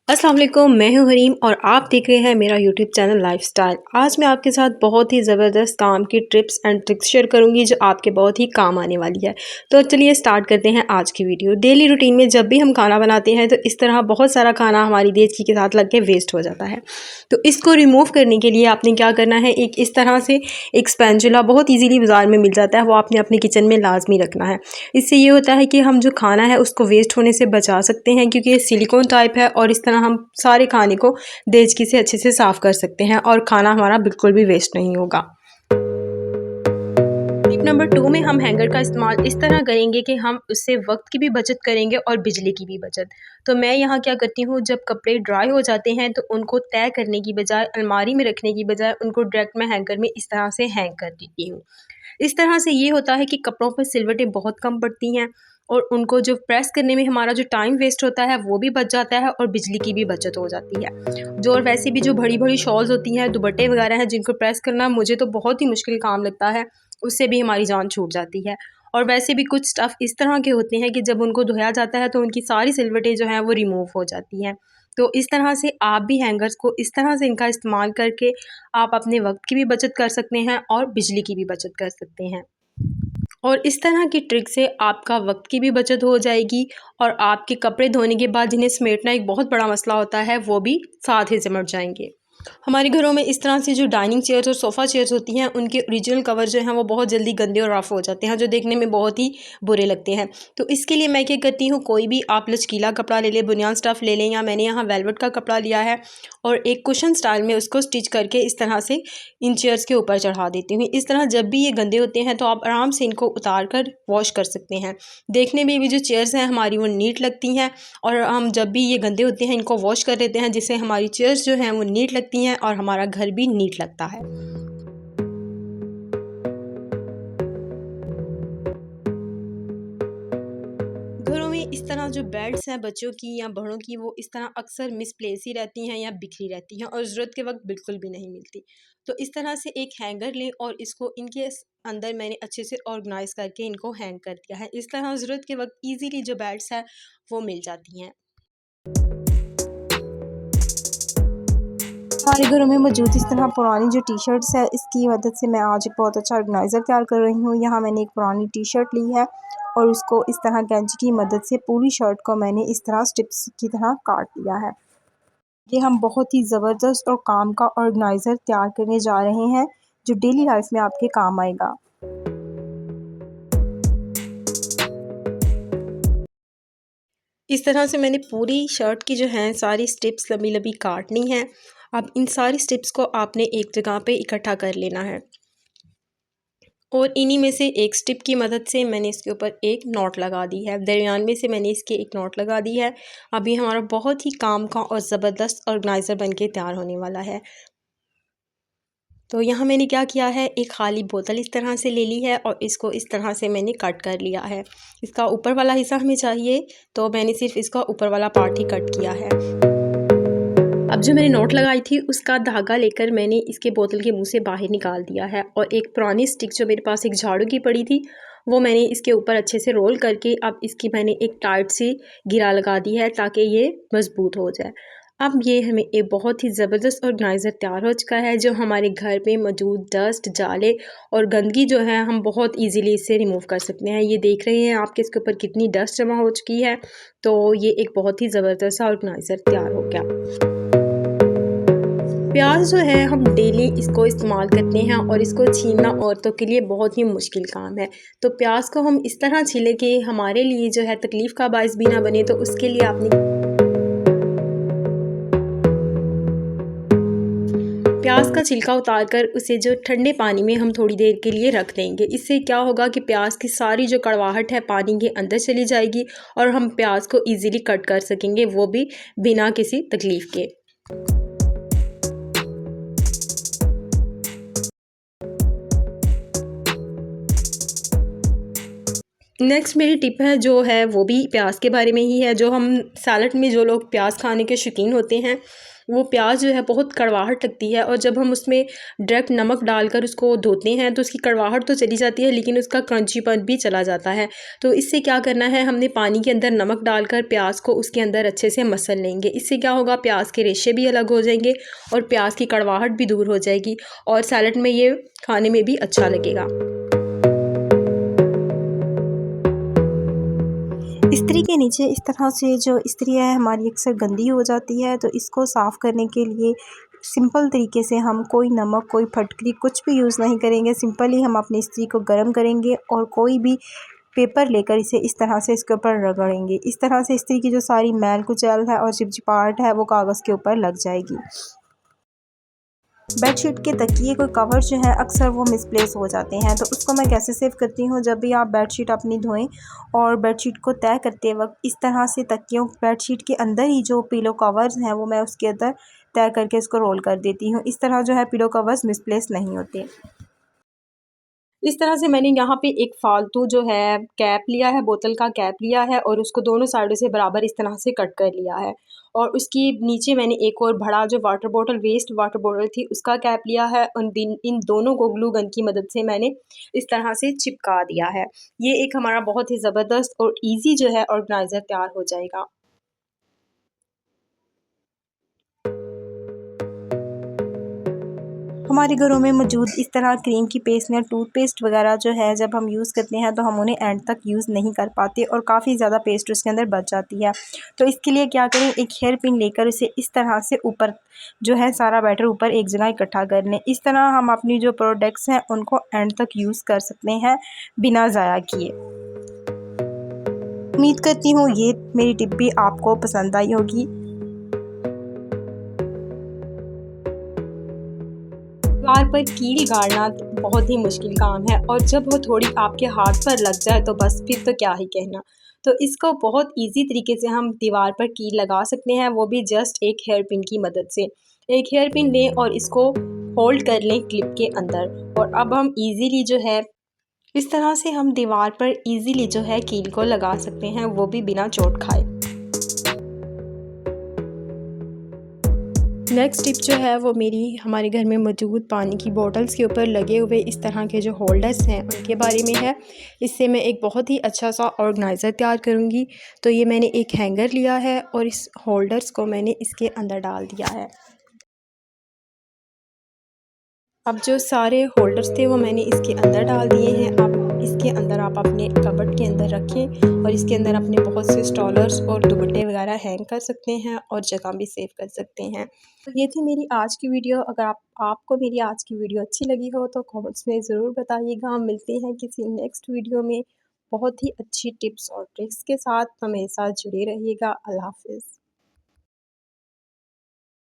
अस्सलाम वालेकुम, मैं हूं हरीम और आप देख रहे हैं मेरा यूट्यूब चैनल लाइफस्टाइल। आज मैं आपके साथ बहुत ही ज़बरदस्त काम की टिप्स एंड ट्रिक्स शेयर करूंगी जो आपके बहुत ही काम आने वाली है। तो चलिए स्टार्ट करते हैं आज की वीडियो। डेली रूटीन में जब भी हम खाना बनाते हैं तो इस तरह बहुत सारा खाना हमारी देसी के साथ लग के वेस्ट हो जाता है। तो इसको रिमूव करने के लिए आपने क्या करना है, एक इस तरह से एक स्पैचुला बहुत ईजीली बाज़ार में मिल जाता है, वो आपने अपने किचन में लाजमी रखना है। इससे ये होता है कि हम जो खाना है उसको वेस्ट होने से बचा सकते हैं, क्योंकि ये सिलिकॉन टाइप है और इस तरह हम सारे खाने को देचकी से अच्छे से साफ़ कर सकते हैं और खाना हमारा बिल्कुल भी वेस्ट नहीं होगा। टिप नंबर 2 में हम हैंगर का इस्तेमाल इस तरह करेंगे कि हम उससे वक्त की भी बचत करेंगे और बिजली की भी बचत। तो मैं यहाँ क्या करती हूँ, जब कपड़े ड्राई हो जाते हैं तो उनको तय करने की बजाय, अलमारी में रखने की बजाय उनको डायरेक्ट मैं हैंगर में इस तरह से हैंग कर देती हूँ। इस तरह से ये होता है कि कपड़ों पर सिलवटें बहुत कम पड़ती हैं और उनको जो प्रेस करने में हमारा जो टाइम वेस्ट होता है वो भी बच जाता है और बिजली की भी बचत हो जाती है। जो और वैसे भी जो बड़ी-बड़ी शॉल्स होती हैं, दुपट्टे वगैरह हैं, जिनको प्रेस करना मुझे तो बहुत ही मुश्किल काम लगता है, उससे भी हमारी जान छूट जाती है। और वैसे भी कुछ स्टफ़ इस तरह के होते हैं कि जब उनको धोया जाता है तो उनकी सारी सिलवटें जो हैं वो रिमूव हो जाती हैं। तो इस तरह से आप भी हैंगर्स को इस तरह से इनका इस्तेमाल करके आप अपने वक़्त की भी बचत कर सकते हैं और बिजली की भी बचत कर सकते हैं। और इस तरह की ट्रिक से आपका वक़्त की भी बचत हो जाएगी और आपके कपड़े धोने के बाद जिन्हें समेटना एक बहुत बड़ा मसला होता है, वो भी साथ ही सिमट जाएँगे। हमारे घरों में इस तरह से जो डाइनिंग चेयर्स और सोफ़ा चेयर्स होती हैं, उनके ओरिजिनल कवर जो हैं वो बहुत जल्दी गंदे और रफ़ हो जाते हैं, जो देखने में बहुत ही बुरे लगते हैं। तो इसके लिए मैं क्या करती हूँ, कोई भी आप लचकीला कपड़ा ले लें, बुनियान स्टफ़ ले लें, या मैंने यहाँ वेलवेट का कपड़ा लिया है और एक कुशन स्टाइल में उसको स्टिच करके इस तरह से इन चेयर्स के ऊपर चढ़ा देती हूँ। इस तरह जब भी ये गंदे होते हैं तो आप आराम से इनको उतार कर वॉश कर सकते हैं। देखने में भी जो चेयर्स हैं हमारी वो नीट लगती हैं और हम जब भी ये गंदे होते हैं इनको वॉश कर देते हैं, जिससे हमारी चेयर्स जो हैं वो नीट लगती हैं और हमारा घर भी नीट लगता है। घरों में इस तरह जो बेड्स हैं बच्चों की या बड़ों की, वो इस तरह अक्सर मिसप्लेस ही रहती हैं या बिखरी रहती हैं और ज़रूरत के वक्त बिल्कुल भी नहीं मिलती। तो इस तरह से एक हैंगर लें और इसको इनके अंदर मैंने अच्छे से ऑर्गेनाइज करके इनको हैंग कर दिया है। इस तरह ज़रूरत के वक्त ईजीली जो बेड्स हैं वो मिल जाती हैं। हमारे घरों में मौजूद इस तरह पुरानी जो टी शर्ट्स है, इसकी मदद से मैं आज एक बहुत अच्छा ऑर्गेनाइज़र तैयार कर रही हूँ। यहाँ मैंने एक पुरानी टी शर्ट ली है और उसको इस तरह कैंची की मदद से पूरी शर्ट को मैंने इस तरह स्ट्रिप्स की तरह काट लिया है। ये हम बहुत ही ज़बरदस्त और काम का ऑर्गेनाइज़र तैयार करने जा रहे हैं, जो डेली लाइफ में आपके काम आएगा। इस तरह से मैंने पूरी शर्ट की जो है सारी स्ट्रिप्स लंबी-लंबी काटनी है। अब इन सारी स्ट्रिप्स को आपने एक जगह पे इकट्ठा कर लेना है और इन्हीं में से एक स्ट्रिप की मदद से मैंने इसके ऊपर एक नॉट लगा दी है। दरमियान में से मैंने इसके एक नॉट लगा दी है। अब ये हमारा बहुत ही काम का और ज़बरदस्त ऑर्गेनाइज़र बन के तैयार होने वाला है। तो यहाँ मैंने क्या किया है, एक खाली बोतल इस तरह से ले ली है और इसको इस तरह से मैंने कट कर लिया है। इसका ऊपर वाला हिस्सा हमें चाहिए, तो मैंने सिर्फ इसका ऊपर वाला पार्ट ही कट किया है। अब जो मैंने नोट लगाई थी उसका धागा लेकर मैंने इसके बोतल के मुंह से बाहर निकाल दिया है और एक पुरानी स्टिक जो मेरे पास एक झाड़ू की पड़ी थी, वो मैंने इसके ऊपर अच्छे से रोल करके अब इसकी मैंने एक टाइट सी घेरा लगा दी है ताकि ये मजबूत हो जाए। अब ये हमें एक बहुत ही ज़बरदस्त ऑर्गेनाइज़र तैयार हो चुका है, जो हमारे घर में मौजूद डस्ट, जाले और गंदगी जो है हम बहुत ईज़िली इससे रिमूव कर सकते हैं। ये देख रहे हैं आप कि इसके ऊपर कितनी डस्ट जमा हो चुकी है, तो ये एक बहुत ही ज़बरदस्त ऑर्गेनाइज़र तैयार हो गया। प्याज जो है हम डेली इसको इस्तेमाल करते हैं और इसको छीलना औरतों के लिए बहुत ही मुश्किल काम है। तो प्याज को हम इस तरह छीलें कि हमारे लिए जो है तकलीफ़ का बायस भी ना बने। तो उसके लिए आपने प्याज का छिलका उतार कर उसे जो ठंडे पानी में हम थोड़ी देर के लिए रख देंगे। इससे क्या होगा कि प्याज की सारी जो कड़वाहट है पानी के अंदर चली जाएगी और हम प्याज को ईज़िली कट कर सकेंगे, वो भी बिना किसी तकलीफ़ के। नेक्स्ट मेरी टिप है जो है वो भी प्याज के बारे में ही है। जो हम सैलड में जो लोग प्याज खाने के शौकीन होते हैं, वो प्याज जो है बहुत कड़वाहट लगती है, और जब हम उसमें डायरेक्ट नमक डालकर उसको धोते हैं तो उसकी कड़वाहट तो चली जाती है लेकिन उसका क्रंचीपन भी चला जाता है। तो इससे क्या करना है, हमने पानी के अंदर नमक डालकर प्याज को उसके अंदर अच्छे से मसल लेंगे। इससे क्या होगा, प्याज के रेशे भी अलग हो जाएंगे और प्याज की कड़वाहट भी दूर हो जाएगी और सैलेड में ये खाने में भी अच्छा लगेगा। इस्त्री के नीचे इस तरह से जो इस्त्री है हमारी अक्सर गंदी हो जाती है, तो इसको साफ़ करने के लिए सिंपल तरीके से हम कोई नमक, कोई फटकरी कुछ भी यूज़ नहीं करेंगे। सिंपली हम अपनी इस्त्री को गर्म करेंगे और कोई भी पेपर लेकर इसे इस तरह से इसके ऊपर रगड़ेंगे। इस तरह से इस्त्री की जो सारी मैल कुचैल है और चिपचिपाहट है वो कागज़ के ऊपर लग जाएगी। बेडशीट के तकिए कोई कवर जो है अक्सर वो मिसप्लेस हो जाते हैं, तो उसको मैं कैसे सेव करती हूँ, जब भी आप बेडशीट अपनी धोएं और बेडशीट को तय करते वक्त इस तरह से तकियों बेडशीट के अंदर ही जो पिलो कवर्स हैं वो मैं उसके अंदर तय करके इसको रोल कर देती हूँ। इस तरह जो है पिलो कवर्स मिसप्लेस नहीं होते। इस तरह से मैंने यहाँ पे एक फ़ालतू जो है कैप लिया है, बोतल का कैप लिया है और उसको दोनों साइडों से बराबर इस तरह से कट कर लिया है, और उसकी नीचे मैंने एक और बड़ा जो water bottle, waste water bottle थी, उसका कैप लिया है। इन दोनों को ग्लू गन की मदद से मैंने इस तरह से चिपका दिया है। ये एक हमारा बहुत ही ज़बरदस्त और ईज़ी जो है ऑर्गेनाइज़र तैयार हो जाएगा। हमारे घरों में मौजूद इस तरह क्रीम की पेस्ट या टूथपेस्ट वगैरह जो है जब हम यूज़ करते हैं तो हम उन्हें एंड तक यूज़ नहीं कर पाते और काफ़ी ज़्यादा पेस्ट उसके अंदर बच जाती है। तो इसके लिए क्या करें, एक हेयर पिन लेकर उसे इस तरह से ऊपर जो है सारा बैटर ऊपर एक जगह इकट्ठा कर लें। इस तरह हम अपनी जो प्रोडक्ट्स हैं उनको एंड तक यूज़ कर सकते हैं बिना ज़ाया किए। उम्मीद करती हूँ ये मेरी टिप भी आपको पसंद आई होगी। दीवार पर कील गाड़ना बहुत ही मुश्किल काम है, और जब वो थोड़ी आपके हाथ पर लग जाए तो बस फिर तो क्या ही कहना। तो इसको बहुत इजी तरीके से हम दीवार पर कील लगा सकते हैं, वो भी जस्ट एक हेयर पिन की मदद से। एक हेयर पिन लें और इसको होल्ड कर लें क्लिप के अंदर, और अब हम इजीली जो है इस तरह से हम दीवार पर इजीली जो है कील को लगा सकते हैं, वो भी बिना चोट खाए। नेक्स्ट टिप जो है वो मेरी हमारे घर में मौजूद पानी की बॉटल्स के ऊपर लगे हुए इस तरह के जो होल्डर्स हैं उनके बारे में है। इससे मैं एक बहुत ही अच्छा सा ऑर्गेनाइज़र तैयार करूँगी। तो ये मैंने एक हैंगर लिया है और इस होल्डर्स को मैंने इसके अंदर डाल दिया है। अब जो सारे होल्डर्स थे वो मैंने इसके अंदर डाल दिए हैं। अब इसके अंदर आप अपने कबर्ड के अंदर रखें और इसके अंदर अपने बहुत से स्टॉलर्स और दुपट्टे वगैरह हैंग कर सकते हैं और जगह भी सेव कर सकते हैं। तो ये थी मेरी आज की वीडियो। अगर आपको मेरी आज की वीडियो अच्छी लगी हो तो कमेंट्स में ज़रूर बताइएगा। हम मिलते हैं किसी नेक्स्ट वीडियो में बहुत ही अच्छी टिप्स और ट्रिक्स के साथ। तो मेरे साथ जुड़े रहिएगा। अल्लाह हाफ़िज़।